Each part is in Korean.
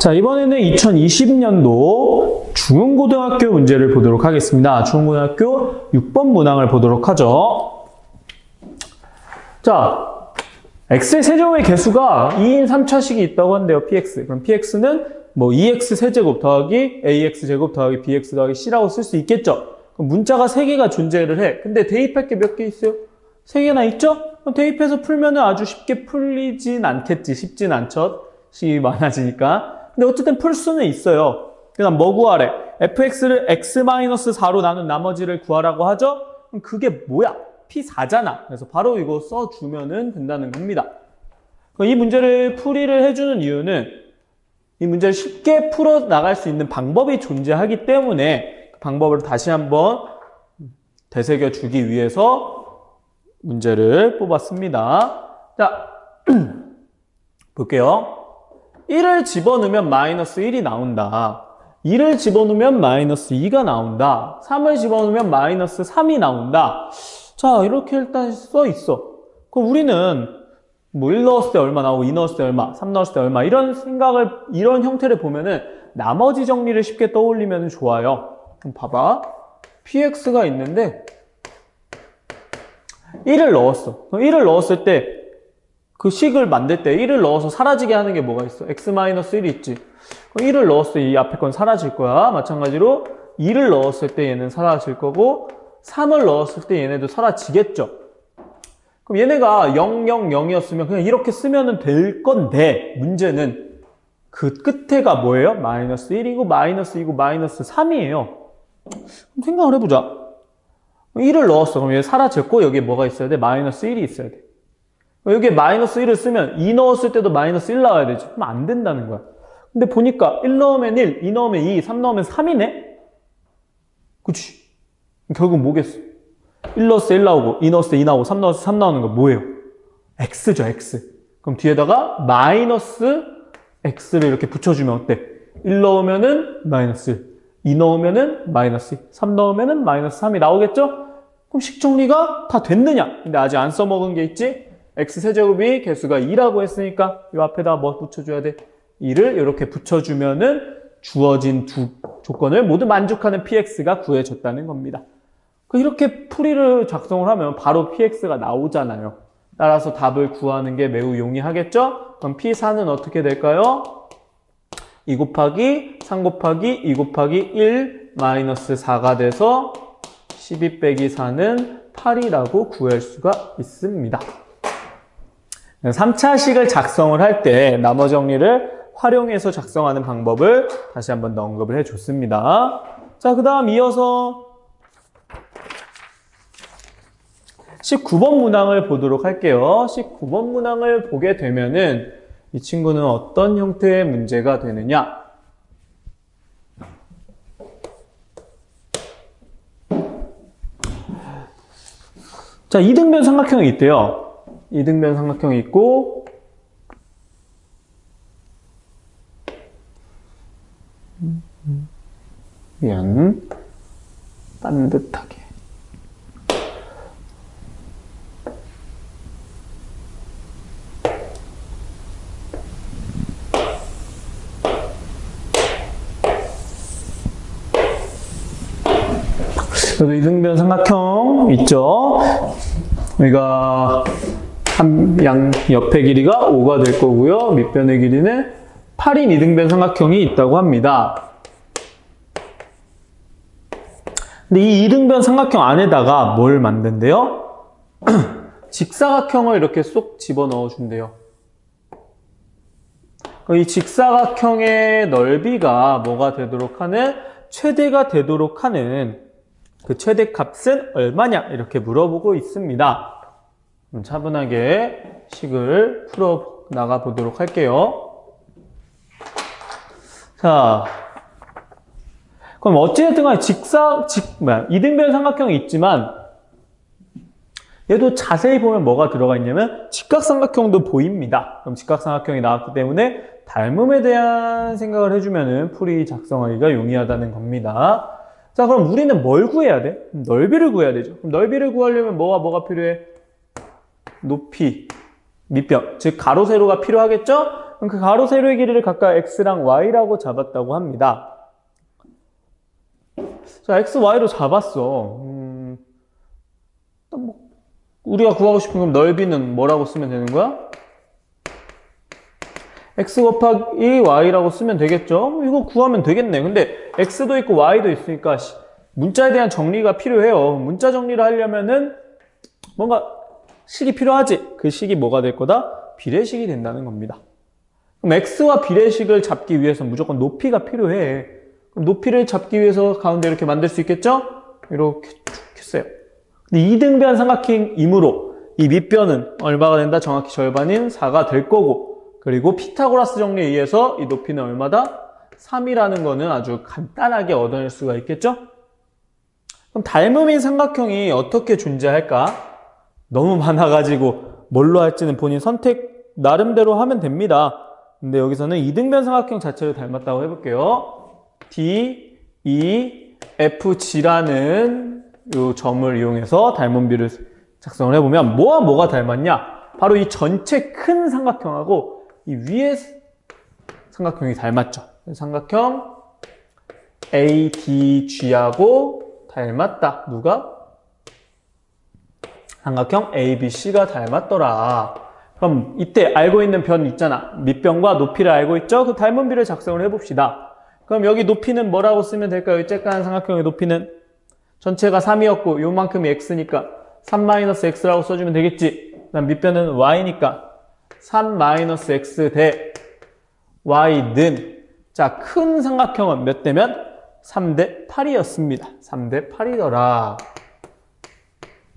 자, 이번에는 2020년도 중흥고등학교 문제를 보도록 하겠습니다. 중흥고등학교 6번 문항을 보도록 하죠. 자, x의 세제곱의 개수가 2인 3차식이 있다고 한대요. px. 그럼 px는 뭐 2x 세제곱 더하기 ax 제곱 더하기 bx 더하기 c라고 쓸 수 있겠죠. 그럼 문자가 3개가 존재를 해. 근데 대입할 게 몇 개 있어요? 3개나 있죠? 그럼 대입해서 풀면 아주 쉽게 풀리진 않겠지. 쉽진 않죠. 식이 많아지니까. 근데 어쨌든 풀 수는 있어요. 그다음 뭐 구하래? fx를 x-4로 나눈 나머지를 구하라고 하죠? 그럼 그게 뭐야? P4잖아. 그래서 바로 이거 써주면 된다는 겁니다. 이 문제를 풀이를 해주는 이유는 이 문제를 쉽게 풀어 나갈 수 있는 방법이 존재하기 때문에 그 방법을 다시 한번 되새겨 주기 위해서 문제를 뽑았습니다. 자, 볼게요. 1을 집어넣으면 마이너스 1이 나온다. 2를 집어넣으면 마이너스 2가 나온다. 3을 집어넣으면 마이너스 3이 나온다. 자, 이렇게 일단 써 있어. 그럼 우리는 뭐 1 넣었을 때 얼마 나오고 2 넣었을 때 얼마, 3 넣었을 때 얼마 이런 생각을, 이런 형태를 보면은 나머지 정리를 쉽게 떠올리면 좋아요. 그럼 봐봐. px가 있는데 1을 넣었어. 그럼 1을 넣었을 때 그 식을 만들 때 1을 넣어서 사라지게 하는 게 뭐가 있어? x-1이 있지. 그럼 1을 넣었을 때 이 앞에 건 사라질 거야. 마찬가지로 2를 넣었을 때 얘는 사라질 거고 3을 넣었을 때 얘네도 사라지겠죠. 그럼 얘네가 0, 0, 0이었으면 그냥 이렇게 쓰면 될 건데 문제는 그 끝에가 뭐예요? 마이너스 1이고 마이너스 2고 마이너스 3이에요. 그럼 생각을 해보자. 1을 넣었어. 그럼 얘 사라졌고 여기에 뭐가 있어야 돼? 마이너스 1이 있어야 돼. 여기에 마이너스 1을 쓰면 2 넣었을 때도 마이너스 1 나와야 되지. 그럼 안 된다는 거야. 근데 보니까 1 넣으면 1, 2 넣으면 2, 3 넣으면 3이네? 그치? 결국 뭐겠어? 1 넣었을 때 1 나오고 2 넣었을 때 2 나오고 3 넣었을 때 3 나오는 거 뭐예요? x죠, x. 그럼 뒤에다가 마이너스 x를 이렇게 붙여주면 어때? 1 넣으면은 마이너스 2 넣으면은 마이너스 2, 3 넣으면은 마이너스 3이 나오겠죠? 그럼 식 정리가 다 됐느냐? 근데 아직 안 써먹은 게 있지? x세제곱이 개수가 2라고 했으니까 이 앞에다 뭐 붙여줘야 돼? 2를 이렇게 붙여주면은 주어진 두 조건을 모두 만족하는 px가 구해졌다는 겁니다. 이렇게 풀이를 작성을 하면 바로 px가 나오잖아요. 따라서 답을 구하는 게 매우 용이하겠죠? 그럼 p4는 어떻게 될까요? 2 곱하기 3 곱하기 2 곱하기 1 마이너스 4가 돼서 12 빼기 4는 8이라고 구할 수가 있습니다. 3차식을 작성을 할 때 나머 정리를 활용해서 작성하는 방법을 다시 한번 언급을 해줬습니다. 자, 그 다음 이어서 19번 문항을 보도록 할게요. 19번 문항을 보게 되면은 이 친구는 어떤 형태의 문제가 되느냐? 자, 이등변 삼각형이 있대요. 이등변 삼각형이 있고 미안, 반듯하게 그래도 이등변 삼각형 있죠. 우리가 양 옆의 길이가 5가 될 거고요. 밑변의 길이는 8인 이등변 삼각형이 있다고 합니다. 근데 이 이등변 삼각형 안에다가 뭘 만든대요? 직사각형을 이렇게 쏙 집어넣어 준대요. 이 직사각형의 넓이가 뭐가 되도록 하는, 최대가 되도록 하는 그 최대값은 얼마냐? 이렇게 물어보고 있습니다. 차분하게 식을 풀어 나가 보도록 할게요. 자, 그럼 어찌됐든 간에 이등변 삼각형이 있지만 얘도 자세히 보면 뭐가 들어가 있냐면 직각삼각형도 보입니다. 그럼 직각삼각형이 나왔기 때문에 닮음에 대한 생각을 해주면 풀이 작성하기가 용이하다는 겁니다. 자, 그럼 우리는 뭘 구해야 돼? 넓이를 구해야 되죠. 그럼 넓이를 구하려면 뭐가 필요해? 높이, 밑변, 즉 가로, 세로가 필요하겠죠? 그럼 그 가로 세로의 길이를 각각 x랑 y라고 잡았다고 합니다. 자, x, y로 잡았어. 일단 뭐 우리가 구하고 싶은 건 넓이는 뭐라고 쓰면 되는 거야? x 곱하기 y라고 쓰면 되겠죠? 이거 구하면 되겠네. 근데 x도 있고 y도 있으니까 문자에 대한 정리가 필요해요. 문자 정리를 하려면은 뭔가 식이 필요하지. 그 식이 뭐가 될 거다? 비례식이 된다는 겁니다. 그럼 x와 비례식을 잡기 위해서 무조건 높이가 필요해. 그럼 높이를 잡기 위해서 가운데 이렇게 만들 수 있겠죠? 이렇게 쭉 했어요. 근데 이등변 삼각형이므로 이 밑변은 얼마가 된다? 정확히 절반인 4가 될 거고, 그리고 피타고라스 정리에 의해서 이 높이는 얼마다? 3이라는 거는 아주 간단하게 얻어낼 수가 있겠죠? 그럼 닮음인 삼각형이 어떻게 존재할까? 너무 많아가지고 뭘로 할지는 본인 선택 나름대로 하면 됩니다. 근데 여기서는 이등변 삼각형 자체를 닮았다고 해볼게요. D, E, F, G라는 이 점을 이용해서 닮음비를 작성을 해보면 뭐와 뭐가 닮았냐? 바로 이 전체 큰 삼각형하고 이 위에 삼각형이 닮았죠. 삼각형 ADG하고 닮았다. 누가? 삼각형 ABC가 닮았더라. 그럼 이때 알고 있는 변 있잖아. 밑변과 높이를 알고 있죠? 그 닮은비를 작성을 해봅시다. 그럼 여기 높이는 뭐라고 쓰면 될까요? 이 쬐깐한 삼각형의 높이는 전체가 3이었고 요만큼이 x니까 3-x라고 써주면 되겠지. 그다음 밑변은 y니까 3-x 대 y는, 자, 큰 삼각형은 몇 대면? 3대 8이었습니다. 3대 8이더라.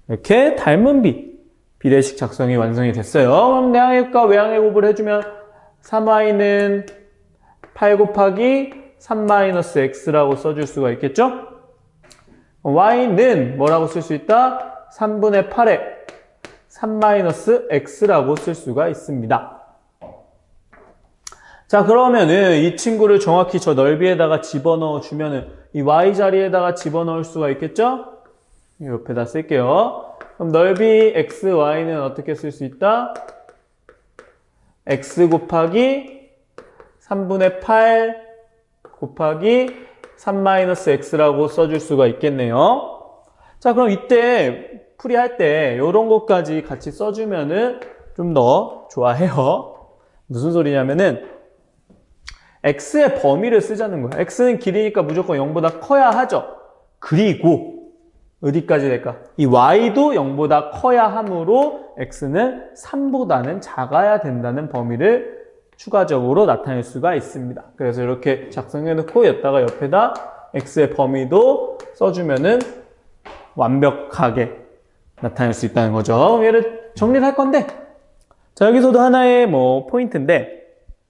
이렇게 닮은비 비례식 작성이 완성이 됐어요. 그럼 내항액과 외항액 곱을 해주면 3y는 8 곱하기 3-x라고 써줄 수가 있겠죠? y는 뭐라고 쓸 수 있다? 3분의 8에 3-x라고 쓸 수가 있습니다. 자, 그러면은 이 친구를 정확히 저 넓이에다가 집어넣어 주면은 이 y 자리에다가 집어넣을 수가 있겠죠? 옆에다 쓸게요. 그럼 넓이 x, y는 어떻게 쓸 수 있다? x 곱하기 3분의 8 곱하기 3-x라고 써줄 수가 있겠네요. 자, 그럼 이때 풀이할 때 이런 것까지 같이 써주면은 좀 더 좋아해요. 무슨 소리냐면은 x의 범위를 쓰자는 거야. x는 길이니까 무조건 0보다 커야 하죠. 그리고 어디까지 될까? 이 y도 0보다 커야 하므로 x는 3보다는 작아야 된다는 범위를 추가적으로 나타낼 수가 있습니다. 그래서 이렇게 작성해 놓고 여기다가 옆에다 x의 범위도 써주면은 완벽하게 나타낼 수 있다는 거죠. 얘를 정리를 할 건데, 자, 여기서도 하나의 포인트인데,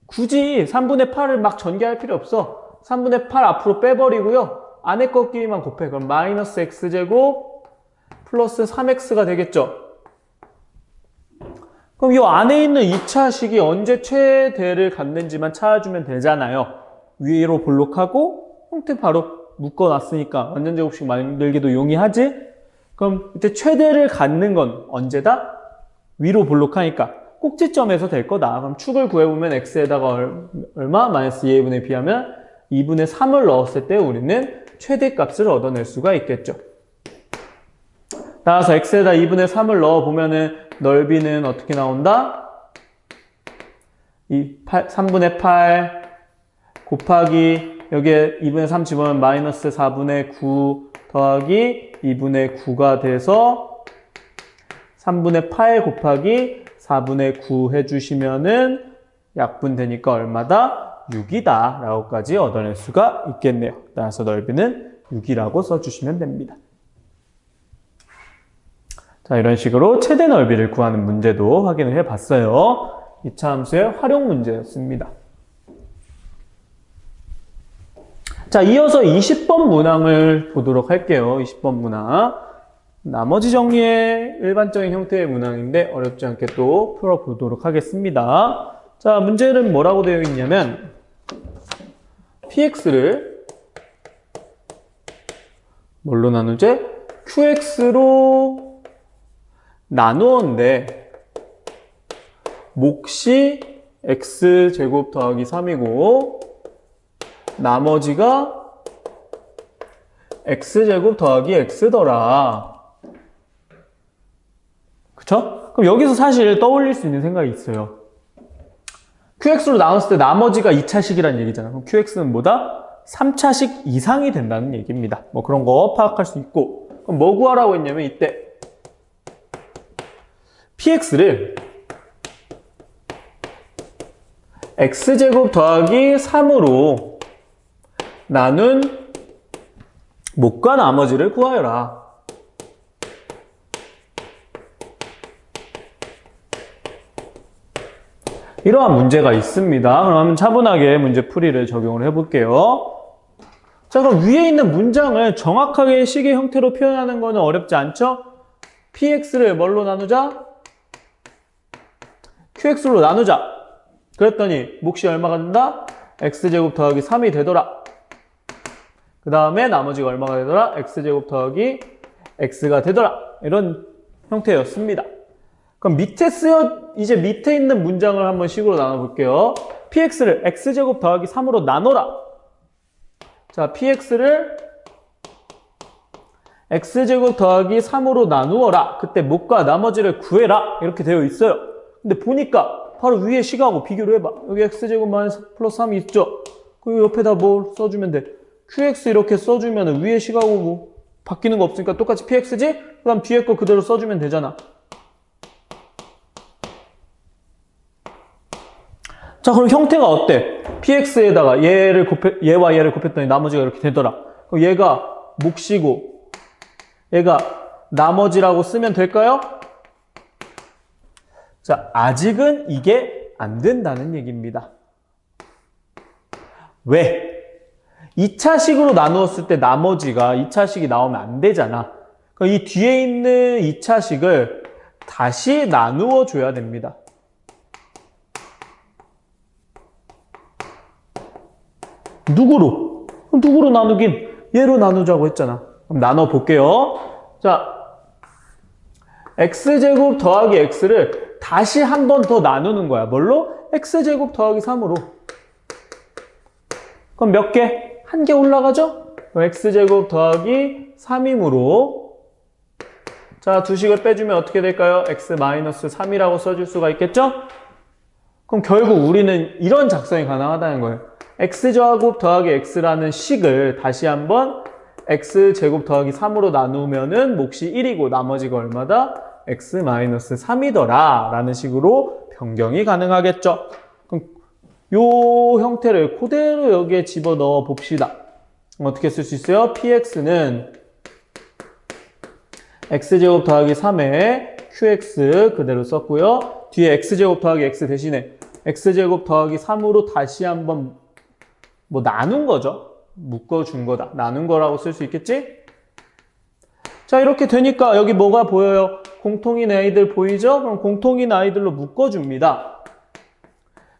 굳이 3분의 8을 막 전개할 필요 없어. 3분의 8 앞으로 빼버리고요. 안에 것끼리만 곱해. 그럼 마이너스 x제곱 플러스 3x가 되겠죠. 그럼 이 안에 있는 2차식이 언제 최대를 갖는지만 찾아주면 되잖아요. 위로 볼록하고 형태 바로 묶어놨으니까 완전제곱식 만들기도 용이하지? 그럼 이때 최대를 갖는 건 언제다? 위로 볼록하니까 꼭지점에서 될 거다. 그럼 축을 구해보면 x에다가 얼마? 마이너스 2a분의 b하면 2분의 3을 넣었을 때 우리는 최대값을 얻어낼 수가 있겠죠. 따라서 x에다 2분의 3을 넣어보면은 넓이는 어떻게 나온다? 3분의 8 곱하기 여기에 2분의 3 집어넣으면 마이너스 4분의 9 더하기 2분의 9가 돼서 3분의 8 곱하기 4분의 9 해주시면은 약분되니까 얼마다? 6이다 라고까지 얻어낼 수가 있겠네요. 따라서 넓이는 6이라고 써주시면 됩니다. 자, 이런 식으로 최대 넓이를 구하는 문제도 확인을 해봤어요. 2차 함수의 활용 문제였습니다. 자, 이어서 20번 문항을 보도록 할게요. 20번 문항. 나머지 정리의 일반적인 형태의 문항인데 어렵지 않게 또 풀어보도록 하겠습니다. 자, 문제는 뭐라고 되어 있냐면 px를 뭘로 나누지? qx로 나누었는데 몫이 x제곱 더하기 3이고 나머지가 x제곱 더하기 x더라. 그쵸? 그럼 여기서 사실 떠올릴 수 있는 생각이 있어요. qx로 나눴을 때 나머지가 2차식이라는 얘기잖아. 그럼 qx는 뭐다? 3차식 이상이 된다는 얘기입니다. 뭐 그런 거 파악할 수 있고. 그럼 뭐 구하라고 했냐면 이때 px를 x제곱 더하기 3으로 나눈 목과 나머지를 구하여라. 이러한 문제가 있습니다. 그럼 차분하게 문제풀이를 적용을 해볼게요. 자, 그럼 위에 있는 문장을 정확하게 식의 형태로 표현하는 거는 어렵지 않죠? px를 뭘로 나누자? qx로 나누자. 그랬더니 몫이 얼마가 된다? x제곱 더하기 3이 되더라. 그 다음에 나머지가 얼마가 되더라? x제곱 더하기 x가 되더라. 이런 형태였습니다. 그럼 이제 밑에 있는 문장을 한번 식으로 나눠볼게요. px를 x제곱 더하기 3으로 나눠라. 자, px를 x제곱 더하기 3으로 나누어라. 그때 목과 나머지를 구해라. 이렇게 되어 있어요. 근데 보니까 바로 위에 식하고 비교를 해봐. 여기 x제곱 마이너스 플러스 3이 있죠? 그 옆에다 뭘 써주면 돼? qx 이렇게 써주면 위에 식하고 뭐 바뀌는 거 없으니까 똑같이 px지? 그 다음 뒤에 거 그대로 써주면 되잖아. 자, 그럼 형태가 어때? px에다가 얘와 얘를 곱했더니 나머지가 이렇게 되더라. 그럼 얘가 몫이고 얘가 나머지라고 쓰면 될까요? 자, 아직은 이게 안 된다는 얘기입니다. 왜? 2차식으로 나누었을 때 나머지가 2차식이 나오면 안 되잖아. 그럼 이 뒤에 있는 2차식을 다시 나누어 줘야 됩니다. 누구로? 누구로 나누긴? 얘로 나누자고 했잖아. 그럼 나눠 볼게요. 자, x제곱 더하기 x를 다시 한 번 더 나누는 거야. 뭘로? x제곱 더하기 3으로. 그럼 몇 개? 한 개 올라가죠? 그럼 x제곱 더하기 3이므로 자, 두 식을 빼주면 어떻게 될까요? x-3이라고 써줄 수가 있겠죠? 그럼 결국 우리는 이런 작성이 가능하다는 거예요. x제곱 더하기 x라는 식을 다시 한번 x제곱 더하기 3으로 나누면은 몫이 1이고 나머지가 얼마다? x-3이더라 라는 식으로 변경이 가능하겠죠. 그럼 요 형태를 그대로 여기에 집어넣어 봅시다. 어떻게 쓸 수 있어요? px는 x제곱 더하기 3에 qx 그대로 썼고요. 뒤에 x제곱 더하기 x 대신에 x제곱 더하기 3으로 다시 한번 뭐 나눈 거죠. 묶어준 거다. 나눈 거라고 쓸 수 있겠지? 자, 이렇게 되니까 여기 뭐가 보여요? 공통인 아이들 보이죠? 그럼 공통인 아이들로 묶어줍니다.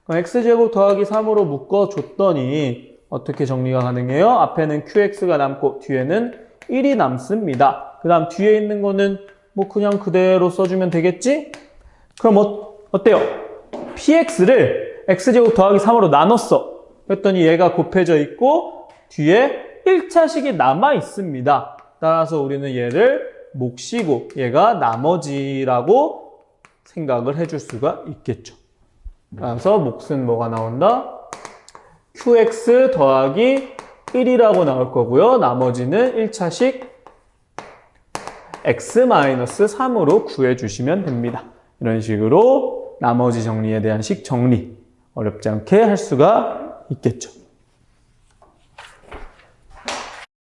그럼 x제곱 더하기 3으로 묶어줬더니 어떻게 정리가 가능해요? 앞에는 qx가 남고 뒤에는 1이 남습니다. 그 다음 뒤에 있는 거는 뭐 그냥 그대로 써주면 되겠지? 그럼 어때요? px를 x제곱 더하기 3으로 나눴어. 그랬더니 얘가 곱해져 있고 뒤에 1차식이 남아 있습니다. 따라서 우리는 얘를 몫이고 얘가 나머지라고 생각을 해줄 수가 있겠죠. 따라서 몫은 뭐가 나온다? qx 더하기 1이라고 나올 거고요. 나머지는 1차식 x-3으로 구해주시면 됩니다. 이런 식으로 나머지 정리에 대한 식 정리 어렵지 않게 할 수가 있겠죠.